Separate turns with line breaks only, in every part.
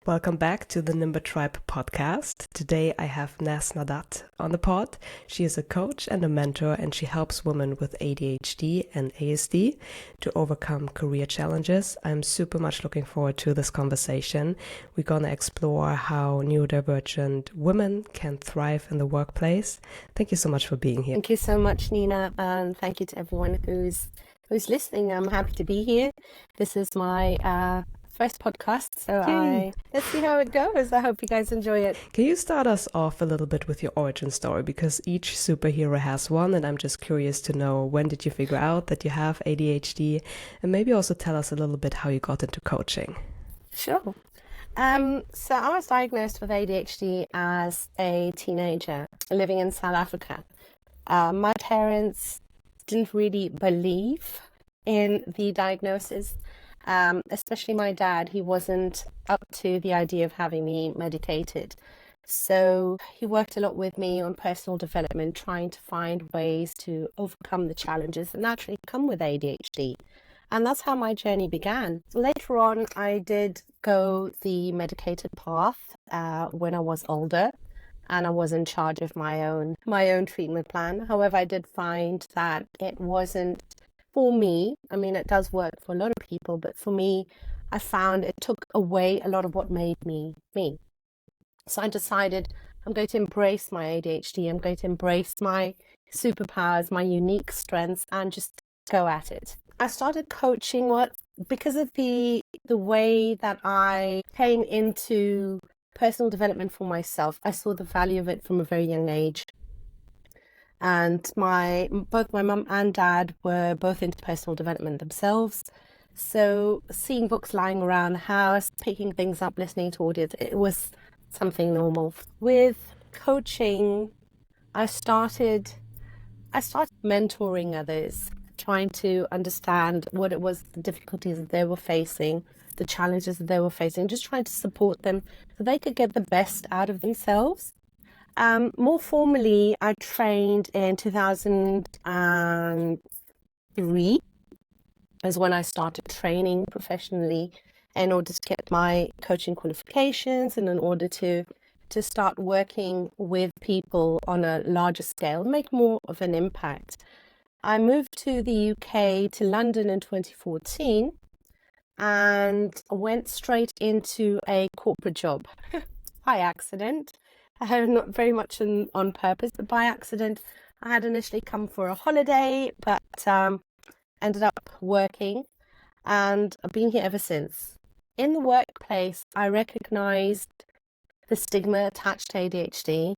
Welcome back to the Nimber Tribe podcast. Today I have Nas Nadat on the pod. She is a coach and a mentor, and she helps women with ADHD and ASD to overcome career challenges. I'm super much looking forward to this conversation. We're going to explore how neurodivergent women can thrive in the workplace. Thank you so much for being here.
Thank you so much, Nina, and thank you to everyone who's listening. I'm happy to be here. This is my first podcast, so let's see how it goes. I hope you guys enjoy it.
Can you start us off a little bit with your origin story? Because each superhero has one, and I'm just curious to know, when did you figure out that you have ADHD? And maybe also tell us a little bit how you got into coaching.
Sure. So I was diagnosed with ADHD as a teenager living in South Africa. My parents didn't really believe in the diagnosis. Especially my dad, he wasn't up to the idea of having me medicated. So he worked a lot with me on personal development, trying to find ways to overcome the challenges that naturally come with ADHD. And that's how my journey began. Later on, I did go the medicated path when I was older, and I was in charge of my own treatment plan. However, I did find that it wasn't for me. I mean, it does work for a lot of people, but for me, I found it took away a lot of what made me me. So I decided I'm going to embrace my ADHD. I'm going to embrace my superpowers, my unique strengths, and just go at it. I started coaching because of the way that I came into personal development for myself. I saw the value of it from a very young age. And both my mum and dad were both into personal development themselves. So seeing books lying around the house, picking things up, listening to audio, it was something normal. With coaching, I started mentoring others, trying to understand what it was, the difficulties that they were facing, the challenges that they were facing, just trying to support them so they could get the best out of themselves. More formally, I trained in 2003 is when I started training professionally in order to get my coaching qualifications and in order to start working with people on a larger scale, make more of an impact. I moved to the UK, to London in 2014, and went straight into a corporate job by accident. Not very much on purpose, but by accident. I had initially come for a holiday, but ended up working, and I've been here ever since. In the workplace, I recognized the stigma attached to ADHD,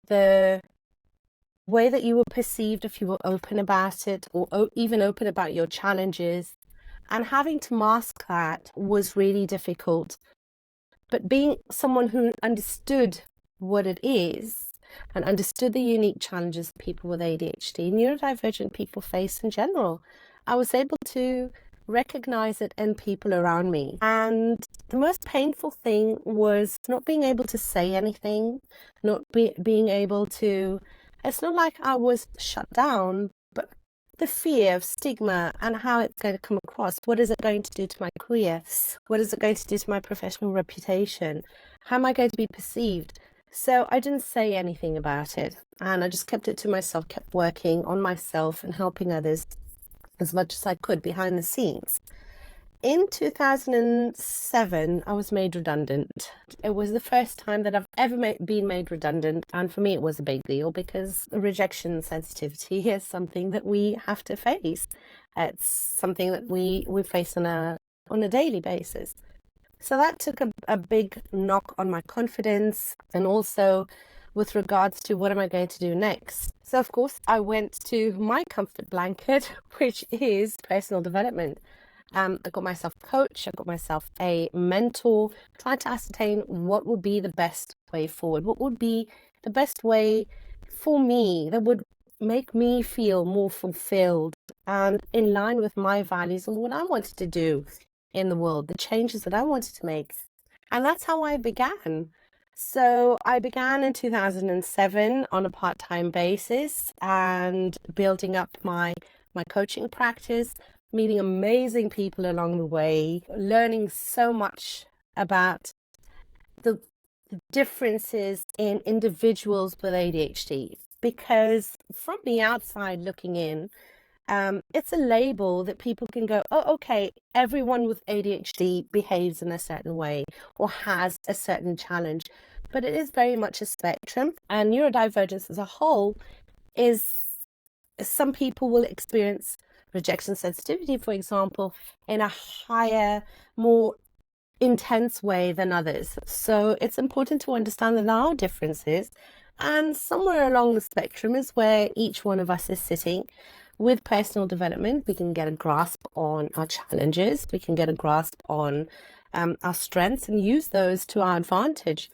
the way that you were perceived if you were open about it, or even open about your challenges, and having to mask that was really difficult. But being someone who understood what it is and understood the unique challenges people with ADHD, neurodivergent people face in general, I was able to recognize it in people around me. And the most painful thing was not being able to say anything, being able to, it's not like I was shut down, but the fear of stigma and how it's going to come across. What is it going to do to my career? What is it going to do to my professional reputation? How am I going to be perceived? So I didn't say anything about it, and I just kept it to myself, kept working on myself and helping others as much as I could behind the scenes. In 2007, I was made redundant. It was the first time that I've ever been made redundant, and for me it was a big deal because rejection sensitivity is something that we have to face. It's something that we face on a daily basis. So that took a big knock on my confidence, and also with regards to what am I going to do next. So of course I went to my comfort blanket, which is personal development. I got myself a coach, I got myself a mentor, trying to ascertain what would be the best way forward, what would be the best way for me that would make me feel more fulfilled and in line with my values and what I wanted to do in the world, the changes that I wanted to make. And that's how I began. So I began in 2007 on a part-time basis and building up my coaching practice, meeting amazing people along the way, learning so much about the differences in individuals with ADHD, because from the outside looking in, it's a label that people can go, oh, okay, everyone with ADHD behaves in a certain way or has a certain challenge. But it is very much a spectrum, and neurodivergence as a whole is, some people will experience rejection sensitivity, for example, in a higher, more intense way than others. So it's important to understand that there are differences, and somewhere along the spectrum is where each one of us is sitting. With personal development, we can get a grasp on our challenges, we can get a grasp on our strengths and use those to our advantage.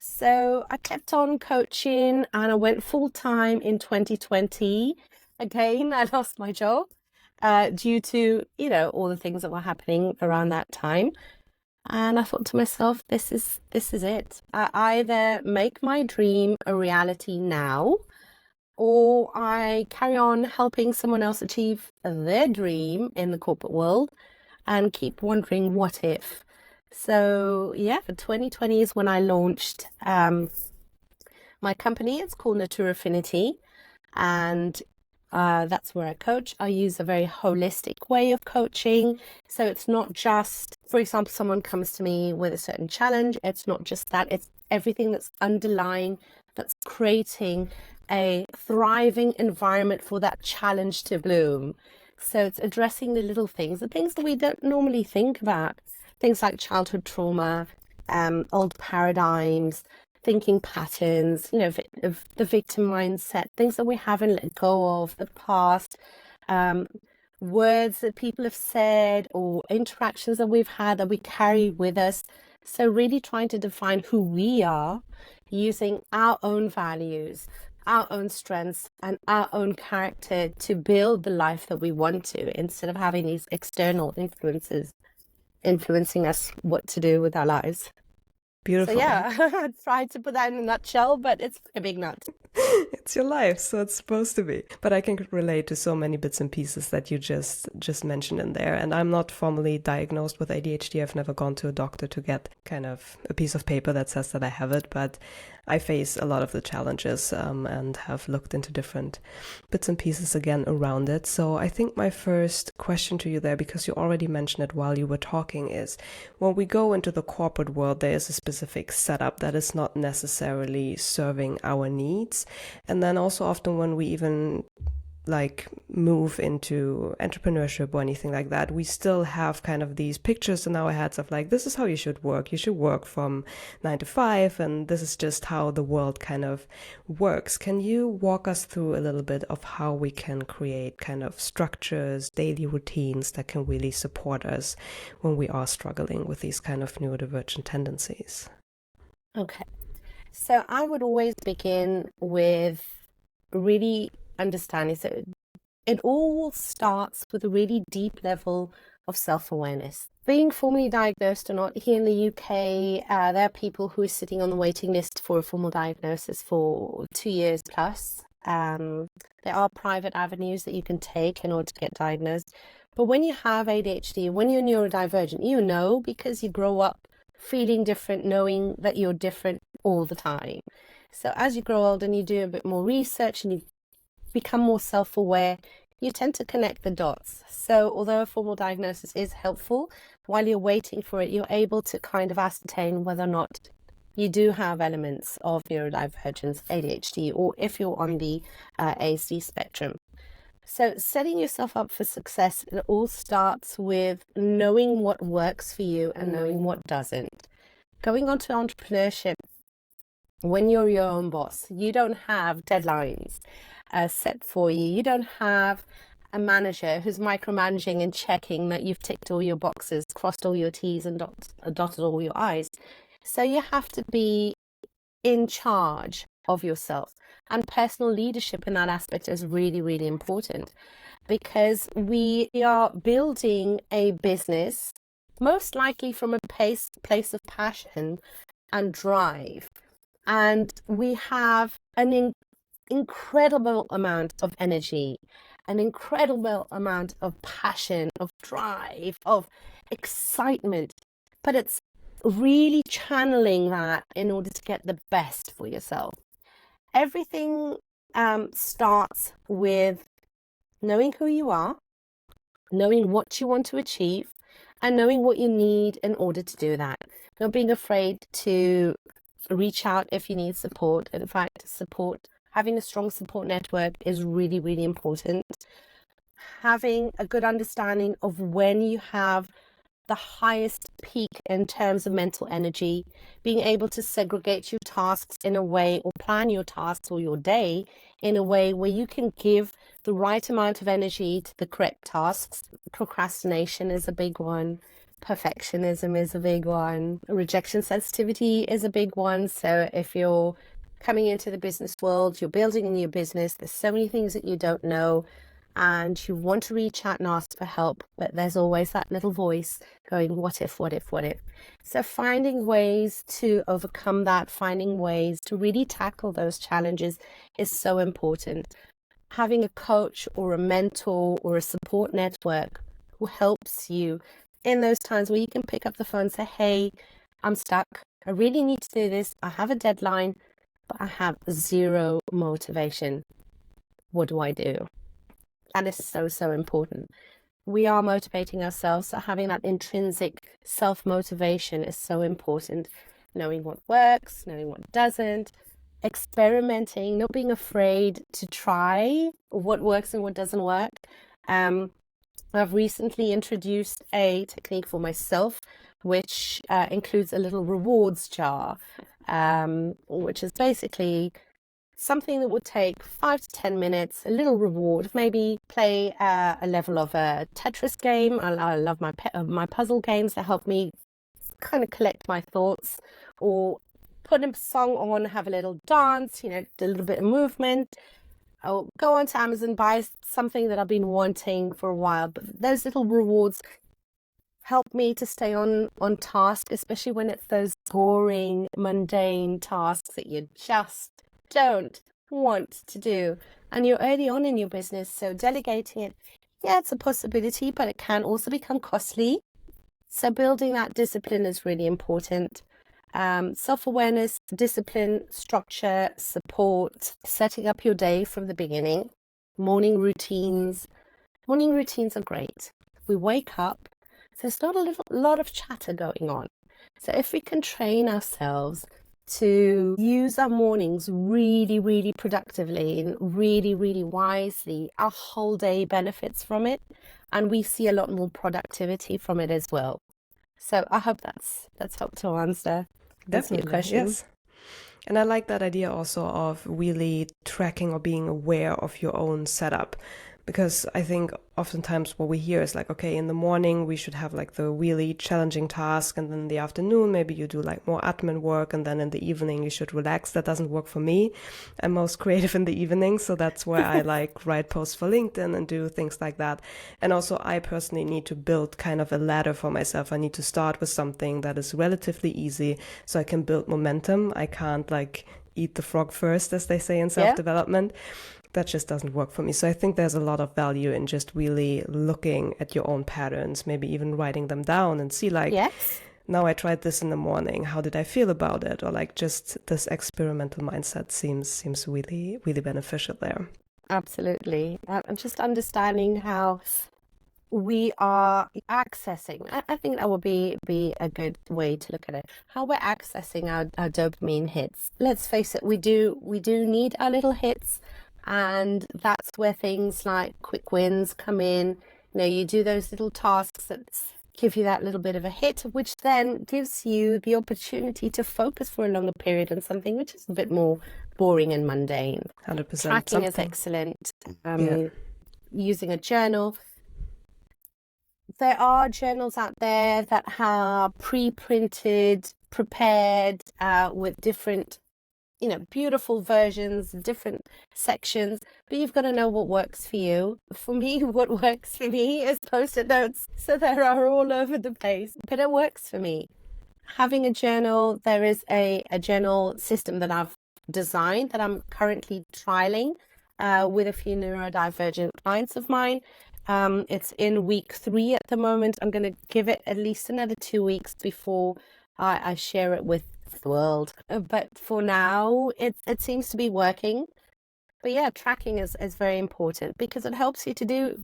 So I kept on coaching and I went full time in 2020. Again, I lost my job due to, all the things that were happening around that time. And I thought to myself, this is it. I either make my dream a reality now, or I carry on helping someone else achieve their dream in the corporate world and keep wondering what if. So yeah, for 2020 is when I launched my company. It's called Nature Affinity, and that's where I coach. I use a very holistic way of coaching. So it's not just, for example, someone comes to me with a certain challenge. It's not just that, it's everything that's underlying, that's creating a thriving environment for that challenge to bloom. So it's addressing the little things, the things that we don't normally think about, things like childhood trauma, old paradigms, thinking patterns, of the victim mindset, things that we haven't let go of, the past, words that people have said or interactions that we've had that we carry with us. So really trying to define who we are using our own values, our own strengths, and our own character to build the life that we want to, instead of having these external influences influencing us what to do with our lives.
Beautiful.
So yeah, I tried to put that in a nutshell, but it's a big nut.
It's your life, so it's supposed to be. But I can relate to so many bits and pieces that you just mentioned in there. And I'm not formally diagnosed with ADHD. I've never gone to a doctor to get kind of a piece of paper that says that I have it, but I face a lot of the challenges and have looked into different bits and pieces again around it. So I think my first question to you there, because you already mentioned it while you were talking, is when we go into the corporate world, there is a specific setup that is not necessarily serving our needs. And then also often when we even move into entrepreneurship or anything like that, we still have kind of these pictures in our heads of this is how you should work. You should work from 9 to 5, and this is just how the world kind of works. Can you walk us through a little bit of how we can create kind of structures, daily routines that can really support us when we are struggling with these kind of neurodivergent tendencies?
Okay. So I would always begin with really understanding. So it all starts with a really deep level of self-awareness. Being formally diagnosed or not, here in the UK, there are people who are sitting on the waiting list for a formal diagnosis for 2 years plus. There are private avenues that you can take in order to get diagnosed. But when you have ADHD, when you're neurodivergent, you know, because you grow up feeling different, knowing that you're different all the time. So as you grow older and you do a bit more research and you become more self-aware, you tend to connect the dots. So although a formal diagnosis is helpful, while you're waiting for it, you're able to kind of ascertain whether or not you do have elements of neurodivergence, ADHD, or if you're on the ASD spectrum. So setting yourself up for success, it all starts with knowing what works for you and knowing what doesn't. Going on to entrepreneurship, when you're your own boss, you don't have deadlines set for you. You don't have a manager who's micromanaging and checking that you've ticked all your boxes, crossed all your T's and dotted all your I's. So you have to be in charge of yourself. And personal leadership in that aspect is really, really important, because we are building a business most likely from a place of passion and drive. And we have an incredible amount of energy, an incredible amount of passion, of drive, of excitement, but it's really channeling that in order to get the best for yourself. Everything starts with knowing who you are, knowing what you want to achieve, and knowing what you need in order to do that. Not being afraid to reach out if you need support. In fact, having a strong support network is really, really important. Having a good understanding of when you have the highest peak in terms of mental energy, being able to segregate your tasks in a way, or plan your tasks or your day in a way where you can give the right amount of energy to the correct tasks. Procrastination is a big one. Perfectionism is a big one. Rejection sensitivity is a big one. So if you're coming into the business world, you're building a new business, there's so many things that you don't know, and you want to reach out and ask for help, but there's always that little voice going, what if, what if, what if? So finding ways to overcome that, finding ways to really tackle those challenges is so important. Having a coach or a mentor or a support network who helps you in those times where you can pick up the phone and say, hey, I'm stuck. I really need to do this. I have a deadline, but I have zero motivation. What do I do? And it's so, so important. We are motivating ourselves. So having that intrinsic self-motivation is so important. Knowing what works, knowing what doesn't, experimenting, not being afraid to try what works and what doesn't work. I've recently introduced a technique for myself, which includes a little rewards jar, which is basically something that would take 5 to 10 minutes, a little reward, maybe play a level of a Tetris game. I love my puzzle games that help me kind of collect my thoughts, or put a song on, have a little dance, do a little bit of movement. I'll go onto Amazon, buy something that I've been wanting for a while. But those little rewards help me to stay on task, especially when it's those boring, mundane tasks that you just don't want to do, and you're early on in your business. So delegating it, it's a possibility, but it can also become costly. So building that discipline is really important. Self-awareness, discipline, structure, support, setting up your day from the beginning. Morning routines are great. We wake up, there's not a lot of chatter going on. So if we can train ourselves to use our mornings really, really productively and really, really wisely, our whole day benefits from it, and we see a lot more productivity from it as well. So I hope that's helped to answer your question.
Yes. And I like that idea also of really tracking or being aware of your own setup. Because I think oftentimes what we hear is like, okay, in the morning we should have like the really challenging task, and then in the afternoon maybe you do like more admin work, and then in the evening you should relax. That doesn't work for me. I'm most creative in the evening, so that's where I like write posts for LinkedIn and do things like that. And also I personally need to build kind of a ladder for myself. I need to start with something that is relatively easy so I can build momentum. I can't like eat the frog first, as they say in self-development. That just doesn't work for me. So I think there's a lot of value in just really looking at your own patterns, maybe even writing them down and see like, now I tried this in the morning, how did I feel about it? Or like just this experimental mindset seems really, really beneficial there.
Absolutely. And just understanding how we are accessing, I think that would be a good way to look at it, how we're accessing our dopamine hits. Let's face it, we do need our little hits. And that's where things like quick wins come in. You do those little tasks that give you that little bit of a hit, which then gives you the opportunity to focus for a longer period on something which is a bit more boring and mundane.
100%.
Tracking is excellent. Using a journal. There are journals out there that are pre-printed, prepared with different beautiful versions, different sections, but you've got to know what works for you. For me, what works for me is Post-it notes. So there are all over the place, but it works for me. Having a journal, there is a journal system that I've designed that I'm currently trialing with a few neurodivergent clients of mine. It's in week 3 at the moment. I'm going to give it at least another 2 weeks before I share it with the world. But for now, it seems to be working. But yeah, tracking is very important because it helps you to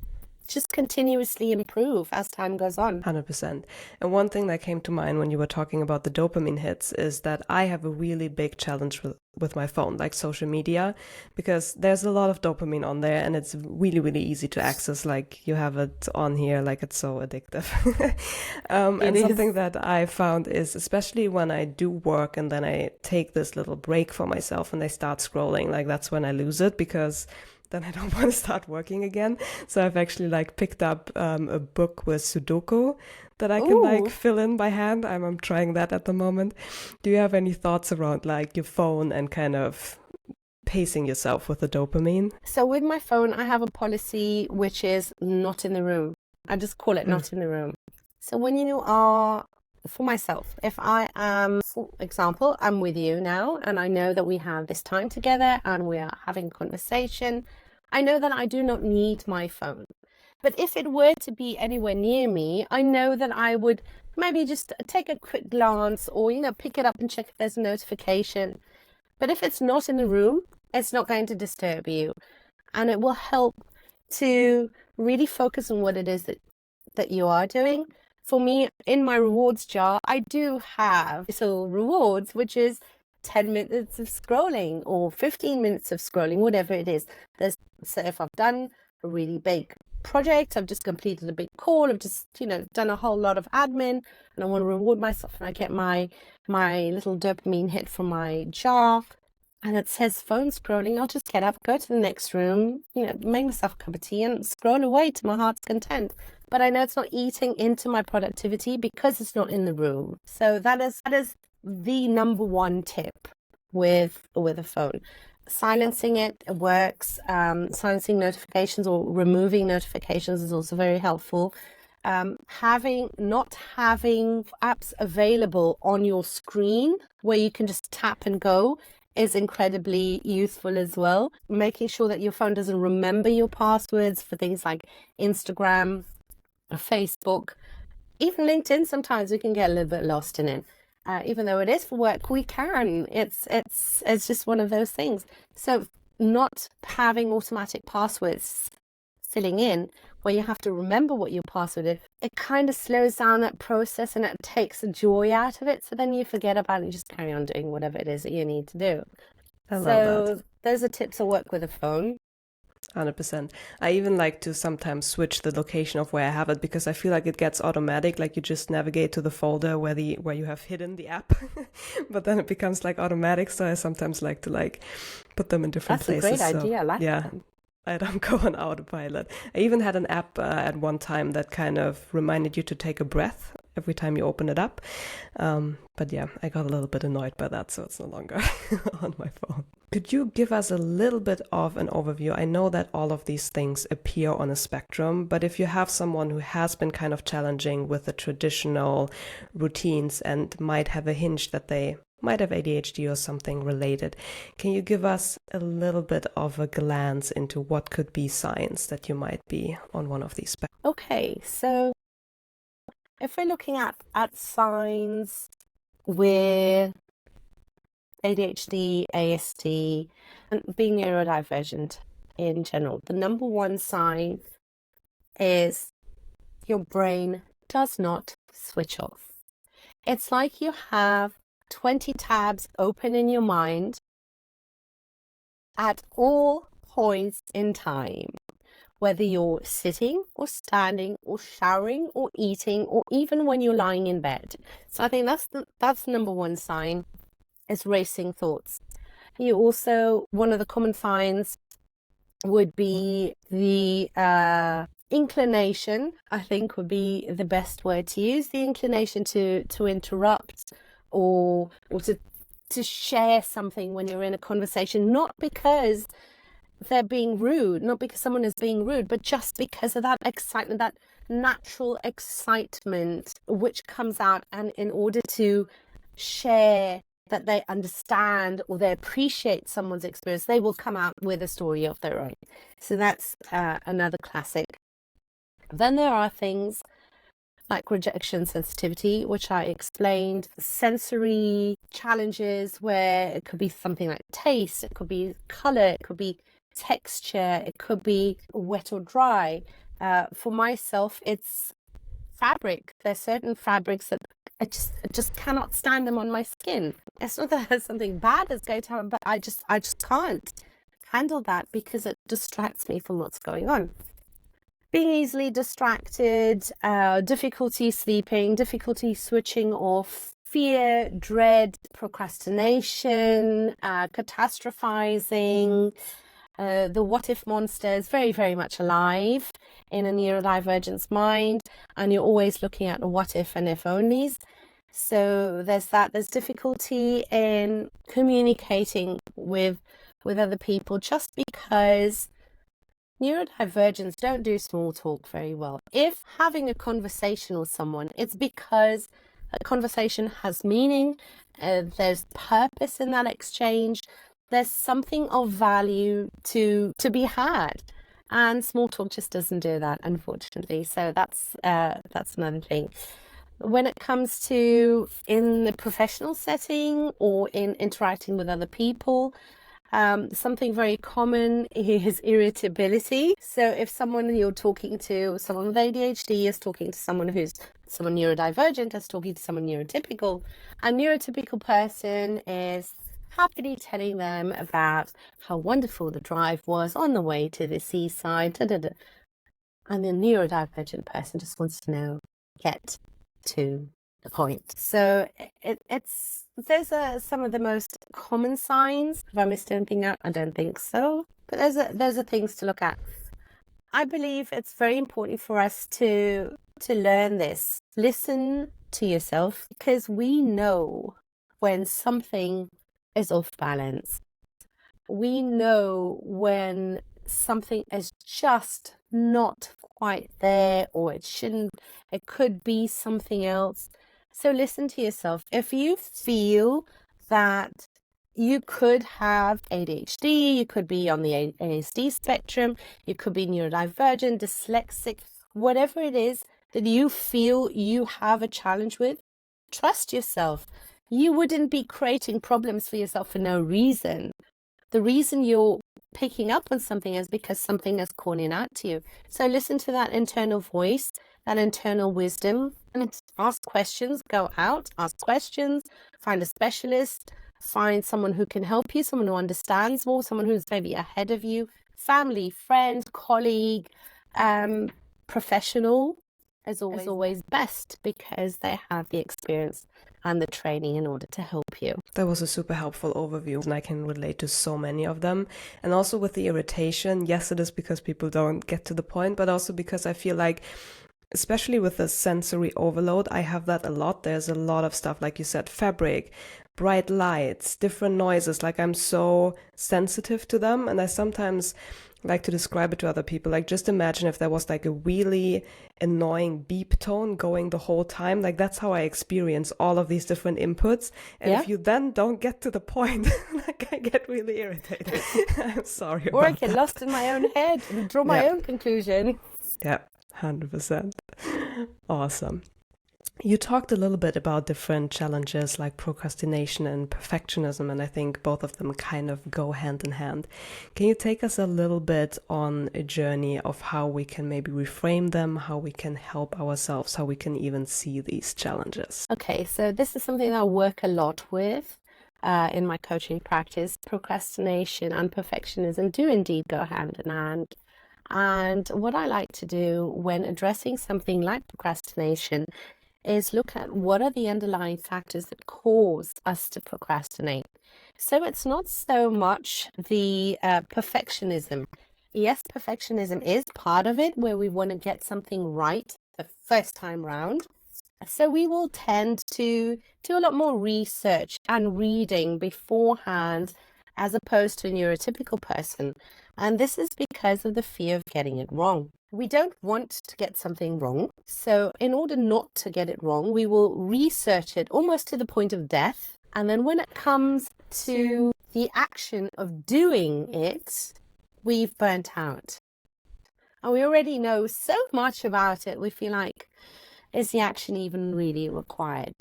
just continuously improve as time goes on.
100%. And one thing that came to mind when you were talking about the dopamine hits is that I have a really big challenge with my phone, like social media, because there's a lot of dopamine on there and it's really, really easy to access. Like you have it on here, like it's so addictive. And something that I found is, especially when I do work and then I take this little break for myself and I start scrolling, like that's when I lose it because then I don't want to start working again. So I've actually like picked up a book with Sudoku that I can like fill in by hand. I'm trying that at the moment. Do you have any thoughts around like your phone and kind of pacing yourself with the dopamine?
So with my phone, I have a policy which is not in the room. I just call it not in the room. So when you are, for myself, if I am, for example, I'm with you now and I know that we have this time together and we are having a conversation, I know that I do not need my phone. But if it were to be anywhere near me, I know that I would maybe just take a quick glance or, pick it up and check if there's a notification. But if it's not in the room, it's not going to disturb you. And it will help to really focus on what it is that you are doing. For me, in my rewards jar, I do have little rewards, which is 10 minutes of scrolling or 15 minutes of scrolling, whatever it is. So if I've done a really big project, I've just completed a big call, I've just, done a whole lot of admin and I want to reward myself and I get my little dopamine hit from my jar and it says phone scrolling, I'll just get up, go to the next room, make myself a cup of tea and scroll away to my heart's content. But I know it's not eating into my productivity because it's not in the room. So that is the number one tip with a phone. Silencing it works. Silencing notifications or removing notifications is also very helpful. Not having apps available on your screen where you can just tap and go is incredibly useful as well. Making sure that your phone doesn't remember your passwords for things like Instagram, Facebook, even LinkedIn. Sometimes we can get a little bit lost in it. Even though it is for work, we can. It's just one of those things. So not having automatic passwords filling in where you have to remember what your password is, it kind of slows down that process and it takes the joy out of it. So then you forget about it and just carry on doing whatever it is that you need to do.
I love that.
Those are tips that work with a phone.
100%. I even like to sometimes switch the location of where I have it because I feel like it gets automatic. Like you just navigate to the folder where you have hidden the app, but then it becomes like automatic. So I sometimes like to put them in different places.
That's a great idea. I like that.
I don't go on autopilot. I even had an app at one time that kind of reminded you to take a breath every time you open it up. But yeah, I got a little bit annoyed by that, so it's no longer on my phone. Could you give us a little bit of an overview? I know that all of these things appear on a spectrum, but if you have someone who has been kind of challenging with the traditional routines and might have a hinge that they might have ADHD or something related, can you give us a little bit of a glance into what could be signs that you might be on one of these spectrums?
Okay, so if we're looking at signs with ADHD, ASD, and being neurodivergent in general, the number one sign is your brain does not switch off. It's like you have 20 tabs open in your mind at all points in time, whether you're sitting or standing or showering or eating or even when you're lying in bed. So I think that's the number one sign, is racing thoughts. You also, one of the common signs would be the inclination, I think would be the best word to use, the inclination to interrupt or to share something when you're in a conversation, not because they're being rude, not because someone is being rude, but just because of that excitement, that natural excitement which comes out, and in order to share that they understand or they appreciate someone's experience, they will come out with a story of their own. So that's another classic. Then there are things like rejection sensitivity, which I explained, sensory challenges where it could be something like taste, it could be color, it could be texture, it could be wet or dry. For myself, it's fabric. There's certain fabrics that I just cannot stand them on my skin. It's not that there's something bad that's going to happen, but I just can't handle that because it distracts me from what's going on. Being easily distracted, difficulty sleeping, difficulty switching off, fear, dread, procrastination, catastrophizing, the what if monster is very, very much alive in a neurodivergence mind, and you're always looking at what if and if onlys. So there's that. There's difficulty in communicating with other people just because neurodivergents don't do small talk very well. If having a conversation with someone, it's because a conversation has meaning, there's purpose in that exchange, there's something of value to be had. And small talk just doesn't do that, unfortunately. So that's another thing. When it comes to in the professional setting or in interacting with other people, something very common is irritability. So if someone you're talking to, someone with ADHD is talking to someone neurodivergent is talking to someone neurotypical, a neurotypical person is happily telling them about how wonderful the drive was on the way to the seaside, and the neurodivergent person just wants to know, get to the point. So those are some of the most common signs. Have I missed anything out? I don't think so. But those are things to look at. I believe it's very important for us to learn this. Listen to yourself, because we know when something is off balance. We know when something is just not quite there, or it could be something else. So listen to yourself. If you feel that you could have ADHD, you could be on the ASD spectrum, you could be neurodivergent, dyslexic, whatever it is that you feel you have a challenge with, trust yourself. You wouldn't be creating problems for yourself for no reason. The reason you're picking up on something is because something is calling out to you. So listen to that internal voice, that internal wisdom, and ask questions. Go out, ask questions, find a specialist, find someone who can help you, someone who understands more, someone who's maybe ahead of you, family, friend, colleague, professional is always best because they have the experience and the training in order to help you.
That was a super helpful overview, and I can relate to so many of them. And also with the irritation, yes, it is because people don't get to the point, but also because I feel like, especially with the sensory overload, I have that a lot. There's a lot of stuff, like you said, fabric, bright lights, different noises. Like, I'm so sensitive to them, and I sometimes like to describe it to other people. Like, just imagine if there was like a really annoying beep tone going the whole time. Like, that's how I experience all of these different inputs. And if you then don't get to the point, like, I get really irritated. I'm sorry.
Or I get lost in my own head and draw my own conclusion.
Yeah, 100%. Awesome. You talked a little bit about different challenges like procrastination and perfectionism, and I think both of them kind of go hand in hand. Can you take us a little bit on a journey of how we can maybe reframe them, how we can help ourselves, how we can even see these challenges?
Okay, so this is something that I work a lot with in my coaching practice. Procrastination and perfectionism do indeed go hand in hand. And what I like to do when addressing something like procrastination is look at what are the underlying factors that cause us to procrastinate. So it's not so much the perfectionism. Yes, perfectionism is part of it, where we want to get something right the first time round. So we will tend to do a lot more research and reading beforehand as opposed to a neurotypical person. And this is because of the fear of getting it wrong. We don't want to get something wrong. So in order not to get it wrong, we will research it almost to the point of death. And then when it comes to the action of doing it, we've burnt out. And we already know so much about it. We feel like is the action even really required?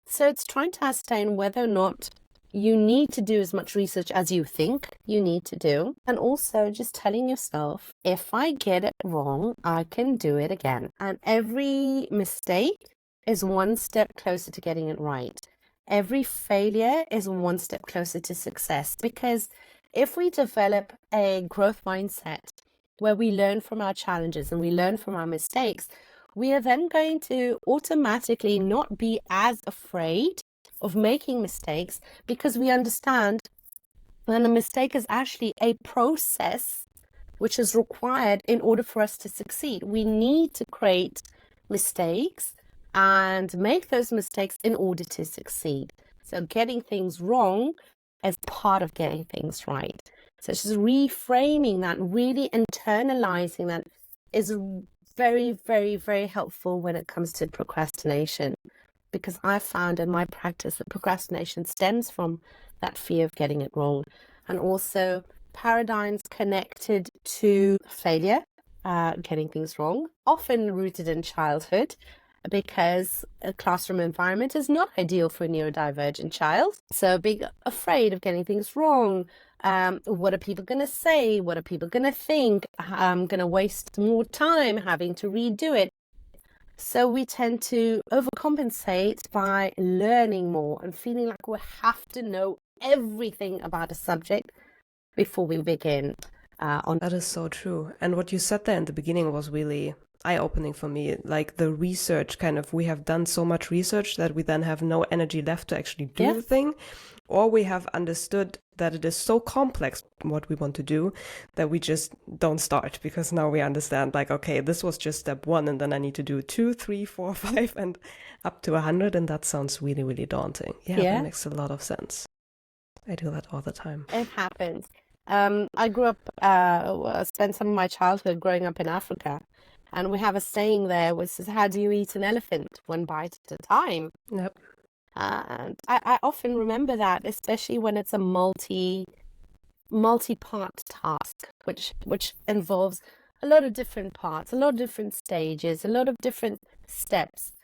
So it's trying to ascertain whether or not you need to do as much research as you think you need to do. And also just telling yourself, if I get it wrong, I can do it again. And every mistake is one step closer to getting it right. Every failure is one step closer to success. Because if we develop a growth mindset where we learn from our challenges and we learn from our mistakes, we are then going to automatically not be as afraid of making mistakes, because we understand that a mistake is actually a process which is required in order for us to succeed. We need to create mistakes and make those mistakes in order to succeed. So getting things wrong is part of getting things right. So it's just reframing that, really internalizing that is very, very, very helpful when it comes to procrastination. Because I found in my practice that procrastination stems from that fear of getting it wrong. And also paradigms connected to failure, getting things wrong, often rooted in childhood, because a classroom environment is not ideal for a neurodivergent child. So being afraid of getting things wrong, what are people going to say? What are people going to think? I'm going to waste more time having to redo it. So we tend to overcompensate by learning more and feeling like we have to know everything about a subject before we begin on.
That is so true. And what you said there in the beginning was really eye-opening for me. Like the research we have done so much research that we then have no energy left to actually do the thing. Or we have understood that it is so complex what we want to do that we just don't start, because now we understand, like, okay, this was just step 1 and then I need to do 2, 3, 4, 5 and up to 100. And that sounds really, really daunting. Yeah, that makes a lot of sense. I do that all the time.
It happens. I grew up, spent some of my childhood growing up in Africa. And we have a saying there which says, how do you eat an elephant? One bite at a time.
Yep.
And I often remember that, especially when it's a multi-part task, which involves a lot of different parts, a lot of different stages, a lot of different steps.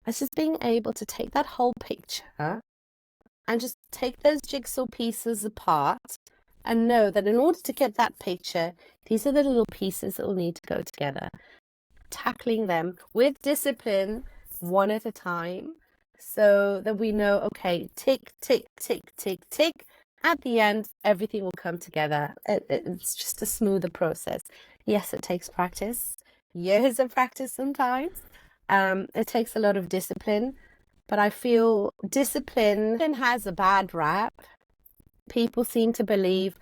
It's just being able to take that whole picture and just take those jigsaw pieces apart and know that in order to get that picture, these are the little pieces that will need to go together. Tackling them with discipline, one at a time, so that we know, okay, tick, tick, tick, tick, tick. At the end, everything will come together. It's just a smoother process. Yes, it takes practice, years of practice sometimes. It takes a lot of discipline, but I feel discipline has a bad rap. People seem to believe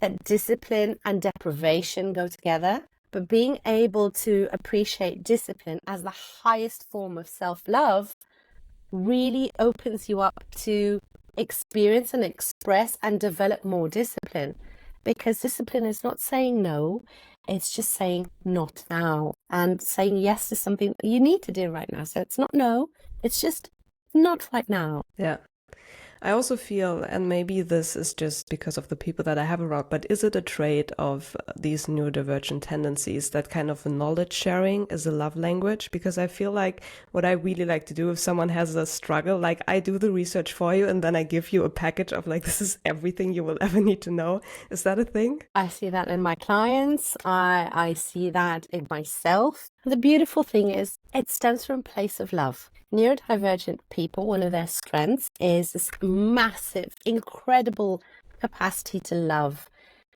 that discipline and deprivation go together, but being able to appreciate discipline as the highest form of self-love really opens you up to experience and express and develop more discipline. Because discipline is not saying no, it's just saying not now and saying yes to something that you need to do right now. So it's not no, it's just not right now.
Yeah. I also feel, and maybe this is just because of the people that I have around, but is it a trait of these neurodivergent tendencies that kind of knowledge sharing is a love language? Because I feel like what I really like to do if someone has a struggle, like I do the research for you and then I give you a package of like, this is everything you will ever need to know. Is that a thing?
I see that in my clients. I see that in myself. The beautiful thing is it stems from a place of love. Neurodivergent people, one of their strengths is this massive, incredible capacity to love,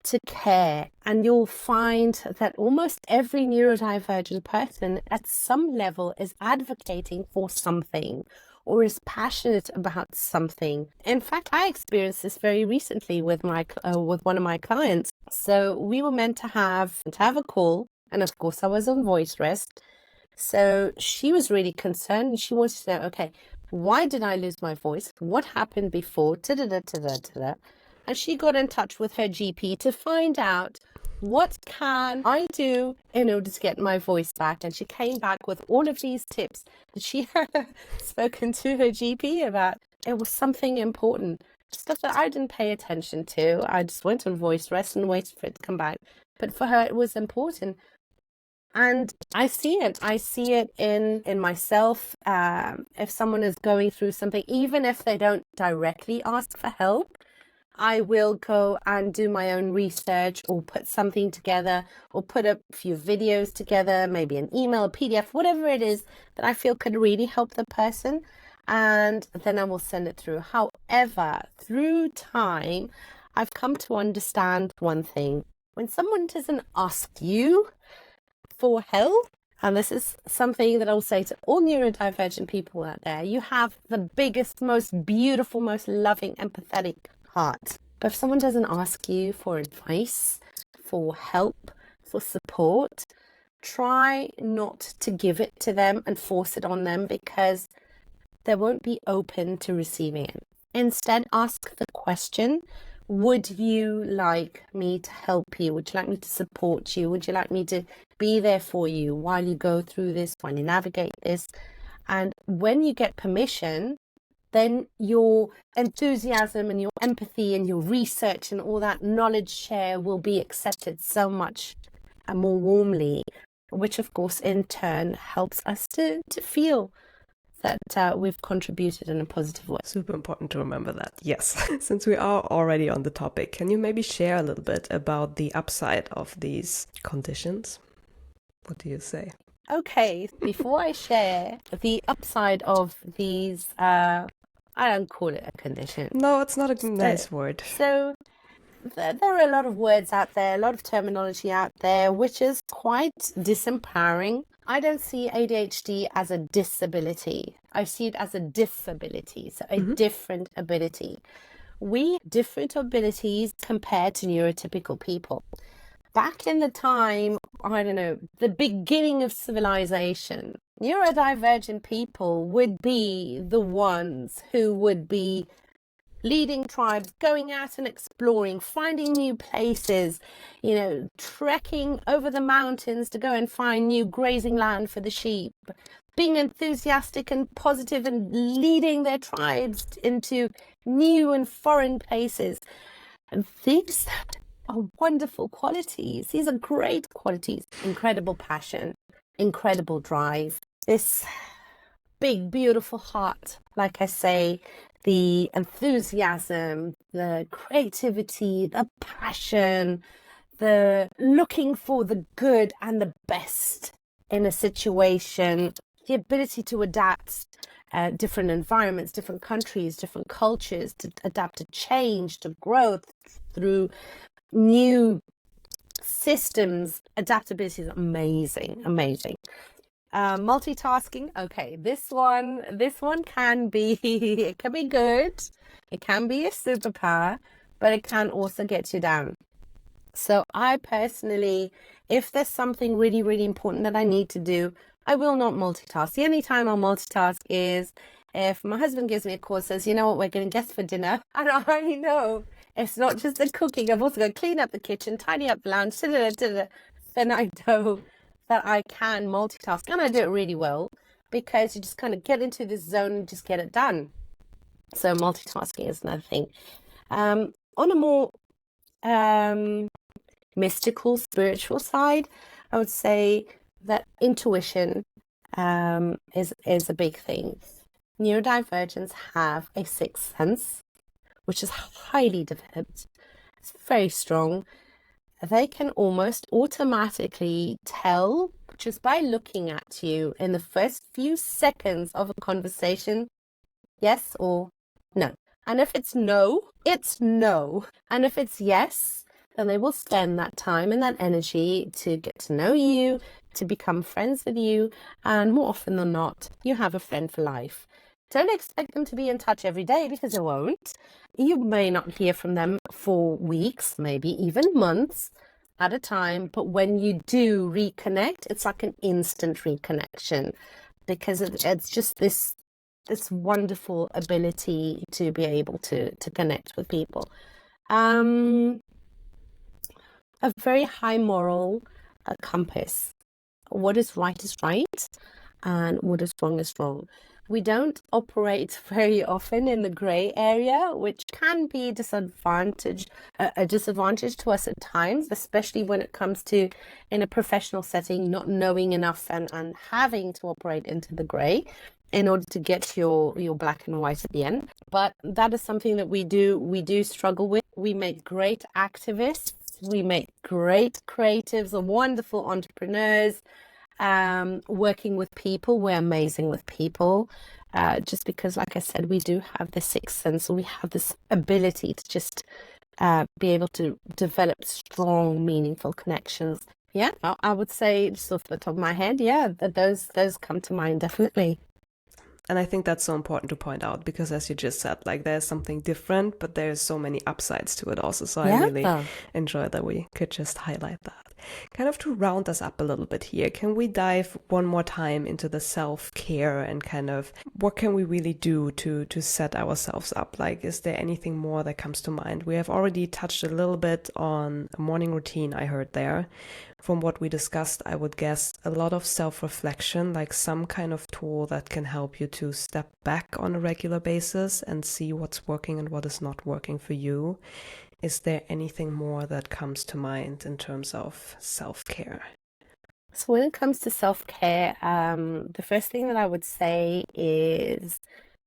to care. And you'll find that almost every neurodivergent person at some level is advocating for something or is passionate about something. In fact, I experienced this very recently with one of my clients. So we were meant to have a call, and of course I was on voice rest. So she was really concerned and she wanted to know, okay, why did I lose my voice? What happened before? And she got in touch with her GP to find out, what can I do in order to get my voice back? And she came back with all of these tips that she had spoken to her GP about. It was something important, stuff that I didn't pay attention to. I just went on voice rest and waited for it to come back. But for her, it was important. And I see it in myself. If someone is going through something, even if they don't directly ask for help, I will go and do my own research or put something together or put a few videos together, maybe an email, a PDF, whatever it is that I feel could really help the person. And then I will send it through. However, through time, I've come to understand one thing. When someone doesn't ask you for help, and this is something that I'll say to all neurodivergent people out there, you have the biggest, most beautiful, most loving, empathetic heart. But if someone doesn't ask you for advice, for help, for support, try not to give it to them and force it on them, because they won't be open to receiving it. Instead, ask the question, would you like me to help you? Would you like me to support you? Would you like me to be there for you while you go through this, while you navigate this? And when you get permission, then your enthusiasm and your empathy and your research and all that knowledge share will be accepted so much more warmly, which of course in turn helps us to feel that we've contributed in a positive way.
Super important to remember that, yes. Since we are already on the topic, can you maybe share a little bit about the upside of these conditions? What do you say?
Okay, before I share the upside of these, I don't call it a condition.
No, it's not a nice word.
So there are a lot of words out there, a lot of terminology out there, which is quite disempowering. I don't see ADHD as a disability. I see it as a disability, so a different ability. We have different abilities compared to neurotypical people. Back in the time, I don't know, the beginning of civilization, neurodivergent people would be the ones who would be leading tribes, going out and exploring, finding new places, trekking over the mountains to go and find new grazing land for the sheep, being enthusiastic and positive and leading their tribes into new and foreign places. And these are wonderful qualities. These are great qualities. Incredible passion, incredible drive, this big, beautiful heart, like I say, the enthusiasm, the creativity, the passion, the looking for the good and the best in a situation, the ability to adapt different environments, different countries, different cultures, to adapt to change, to growth through new systems. Adaptability is amazing. Multitasking, okay, this one can be it can be good, it can be a superpower, but it can also get you down. So I personally, if there's something really, really important that I need to do, I will not multitask. The only time I'll multitask is if my husband gives me a call and says, you know what, we're going to guess for dinner, and I know it's not just the cooking, I've also got to clean up the kitchen, tidy up the lounge, then I know that I can multitask, and I do it really well, because you just kind of get into this zone and just get it done. So multitasking is another thing. On a more mystical, spiritual side, I would say that intuition is a big thing. Neurodivergents have a sixth sense, which is highly developed. It's very strong. They can almost automatically tell, just by looking at you in the first few seconds of a conversation, yes or no. And if it's no, it's no. And if it's yes, then they will spend that time and that energy to get to know you, to become friends with you. And more often than not, you have a friend for life. Don't expect them to be in touch every day, because they won't. You may not hear from them for weeks, maybe even months at a time. But when you do reconnect, it's like an instant reconnection, because it's just this wonderful ability to be able to connect with people. A very high moral compass. What is right, and what is wrong is wrong. we don't operate very often in the gray area, which can be a disadvantage to us at times, especially when it comes to, in a professional setting, not knowing enough and having to operate into the gray in order to get your black and white at the end. But that is something that we do struggle with. We make great activists, we make great creatives or wonderful entrepreneurs. Working with people, we're amazing with people, just because, like I said, we do have the sixth sense, so we have this ability to just be able to develop strong, meaningful connections. Yeah, I would say, just off the top of my head, yeah, those come to mind, definitely.
And I think that's so important to point out, because as you just said, like, there's something different, but there's so many upsides to it also. So I really enjoy that we could just highlight that. Kind of to round us up a little bit here, can we dive one more time into the self-care and kind of what can we really do to set ourselves up? Like, is there anything more that comes to mind? We have already touched a little bit on a morning routine, I heard there. From what we discussed, I would guess a lot of self-reflection, like some kind of tool that can help you to step back on a regular basis and see what's working and what is not working for you. Is there anything more that comes to mind in terms of self-care?
So when it comes to self-care, the first thing that I would say is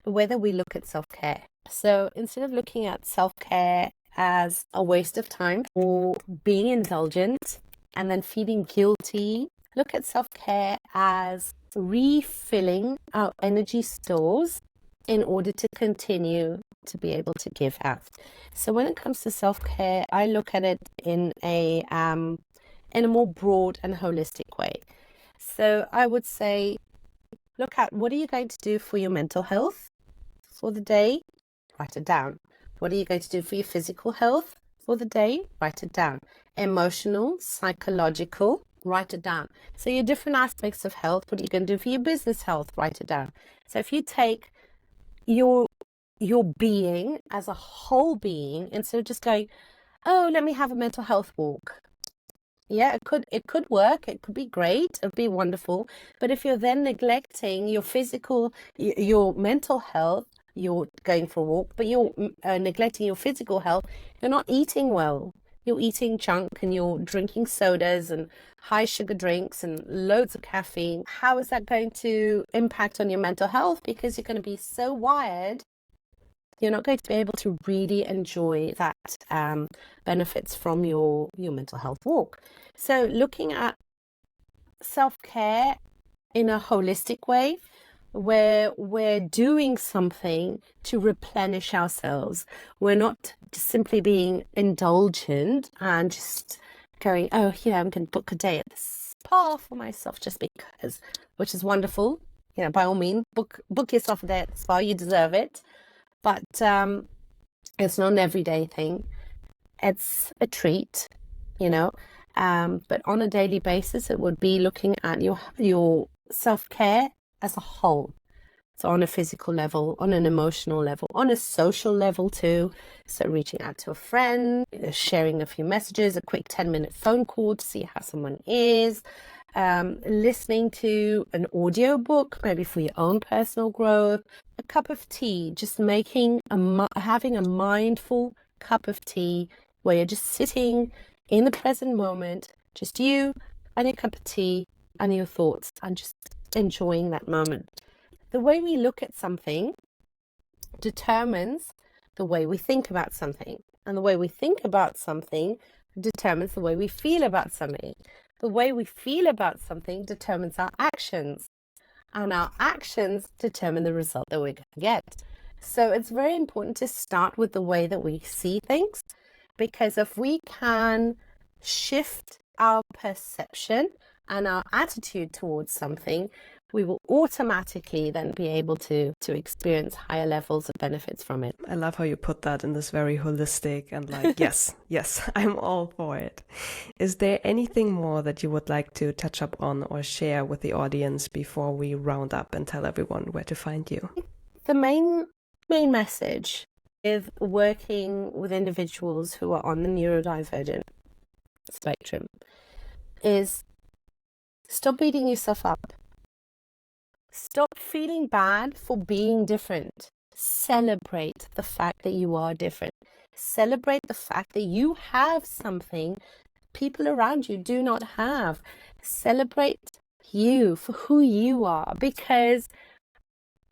whether we look at self-care. So instead of looking at self-care as a waste of time or being indulgent and then feeling guilty, look at self-care as refilling our energy stores in order to continue to be able to give out. So when it comes to self-care, I look at it in a more broad and holistic way. So I would say, look at what are you going to do for your mental health for the day? Write it down. What are you going to do for your physical health for the day? Write it down. Emotional, psychological, write it down. So your different aspects of health, what are you going to do for your business health? Write it down. So if you take your being as a whole being, instead of just going, oh, let me have a mental health walk. Yeah, it could work. It could be great. It'd be wonderful. But if you're then neglecting your physical, your mental health, you're going for a walk, but you're neglecting your physical health, you're not eating well. You're eating junk and you're drinking sodas and high sugar drinks and loads of caffeine. How is that going to impact on your mental health? Because you're going to be so wired, you're not going to be able to really enjoy that benefits from your mental health walk. So looking at self-care in a holistic way, where we're doing something to replenish ourselves. We're not simply being indulgent and just going, oh, yeah, I'm going to book a day at the spa for myself just because, which is wonderful. You know, by all means, book yourself a day at the spa. You deserve it. But it's not an everyday thing. It's a treat, you know. But on a daily basis, it would be looking at your self-care as a whole. So on a physical level, on an emotional level, on a social level too. So reaching out to a friend, sharing a few messages, a quick 10-minute phone call to see how someone is, listening to an audio book, maybe for your own personal growth, a cup of tea, just having a mindful cup of tea where you're just sitting in the present moment, just you and your cup of tea and your thoughts and just enjoying that moment. The way we look at something determines the way we think about something. And the way we think about something determines the way we feel about something. The way we feel about something determines our actions. And our actions determine the result that we're going to get. So it's very important to start with the way that we see things. Because if we can shift our perception and our attitude towards something, we will automatically then be able to experience higher levels of benefits from it.
I love how you put that in this very holistic and like, yes, I'm all for it. Is there anything more that you would like to touch up on or share with the audience before we round up and tell everyone where to find you?
The main message with working with individuals who are on the neurodivergent spectrum is stop beating yourself up. Stop feeling bad for being different. Celebrate the fact that you are different. Celebrate the fact that you have something people around you do not have. Celebrate you for who you are, because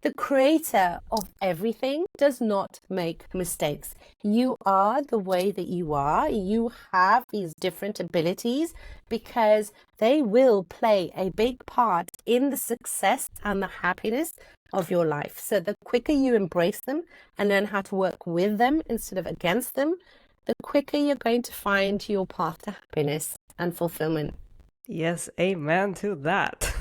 the creator of everything does not make mistakes. You are the way that you are. You have these different abilities because they will play a big part in the success and the happiness of your life. So the quicker you embrace them and learn how to work with them instead of against them, the quicker you're going to find your path to happiness and fulfillment.
Yes, amen to that.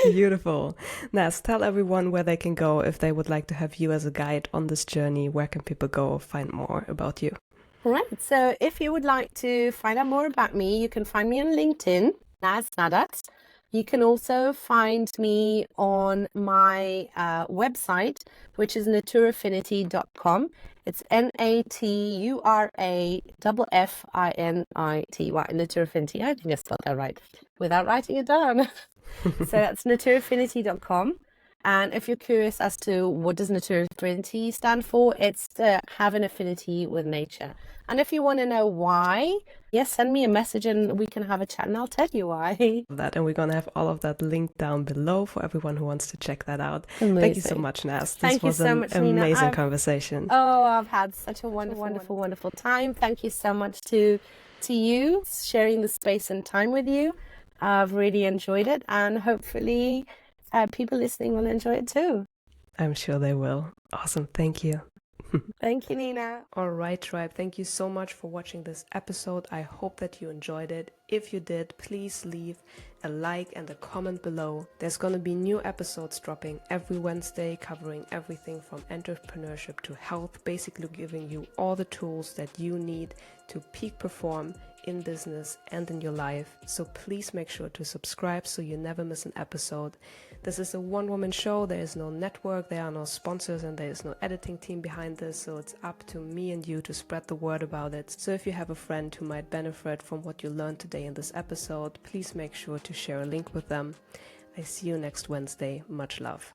Beautiful. Nas, tell everyone where they can go if they would like to have you as a guide on this journey. Where can people go find more about you?
Right. So if you would like to find out more about me, you can find me on LinkedIn, Nas Nadat. You can also find me on my website, which is naturaffinity.com. It's NATURAFFINITY, Naturaffinity. I think I spelled that right without writing it down. So that's naturaffinity.com. And if you're curious as to what does Naturaffinity stand for, it's to have an affinity with nature. And if you want to know why, yes, send me a message and we can have a chat and I'll tell you why.
And we're going to have all of that linked down below for everyone who wants to check that out.
Amazing.
Thank you so much, Nas.
Thank you so much, Nina.
Amazing conversation.
Oh, I've had such a wonderful time. Thank you so much to you, sharing the space and time with you. I've really enjoyed it, and hopefully people listening will enjoy it too.
I'm sure they will. Awesome. Thank you.
Thank you, Nina.
All right, tribe. Thank you so much for watching this episode. I hope that you enjoyed it. If you did, please leave a like and a comment below. There's going to be new episodes dropping every Wednesday, covering everything from entrepreneurship to health, basically giving you all the tools that you need to peak perform in business and in your life. So please make sure to subscribe so you never miss an episode. This is a one-woman show. There is no network, there are no sponsors, and there is no editing team behind this, so it's up to me and you to spread the word about it. So if you have a friend who might benefit from what you learned today in this episode, please make sure to share a link with them. I see you next Wednesday. Much love.